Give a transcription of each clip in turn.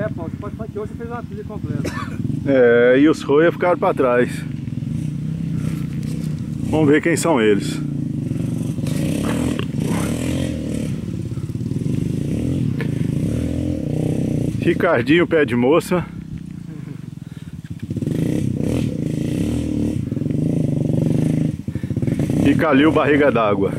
É, pô, você pode falar que hoje você fez uma trilha completa. É, e os roia ficaram para trás. Vamos ver quem são eles. Ricardinho, pé de moça. E Calil, barriga d'água.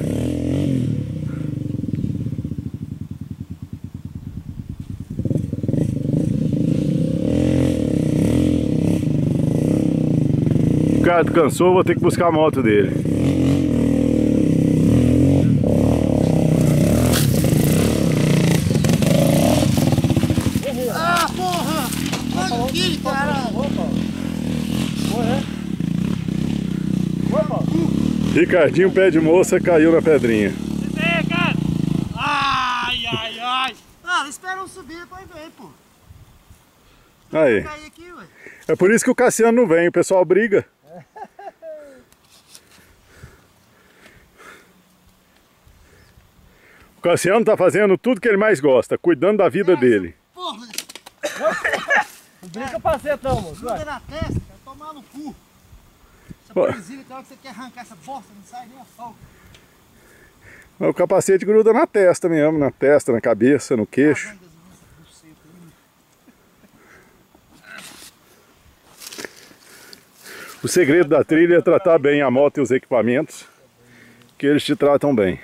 Ricardo cansou, vou ter que buscar a moto dele. Ah, porra! Olha aqui, caralho! Ricardinho, pé de moça, caiu na pedrinha. É, cara! Ai, ai, ai! Ah, espera eu subir, depois vem, pô. Aí. Vou cair aqui, ué. É por isso que o Cassiano não vem, o pessoal briga. O Cassiano tá fazendo tudo que ele mais gosta, cuidando da vida dele. Porra! Não brinca capacete não, moço. Gruda na testa, vai tomar no cu. Essa presilha, tem hora que você quer arrancar essa bosta, não sai nem a sol. O capacete gruda na testa mesmo, na testa, na cabeça, no queixo. O segredo da trilha é tratar bem a moto e os equipamentos, que eles te tratam bem.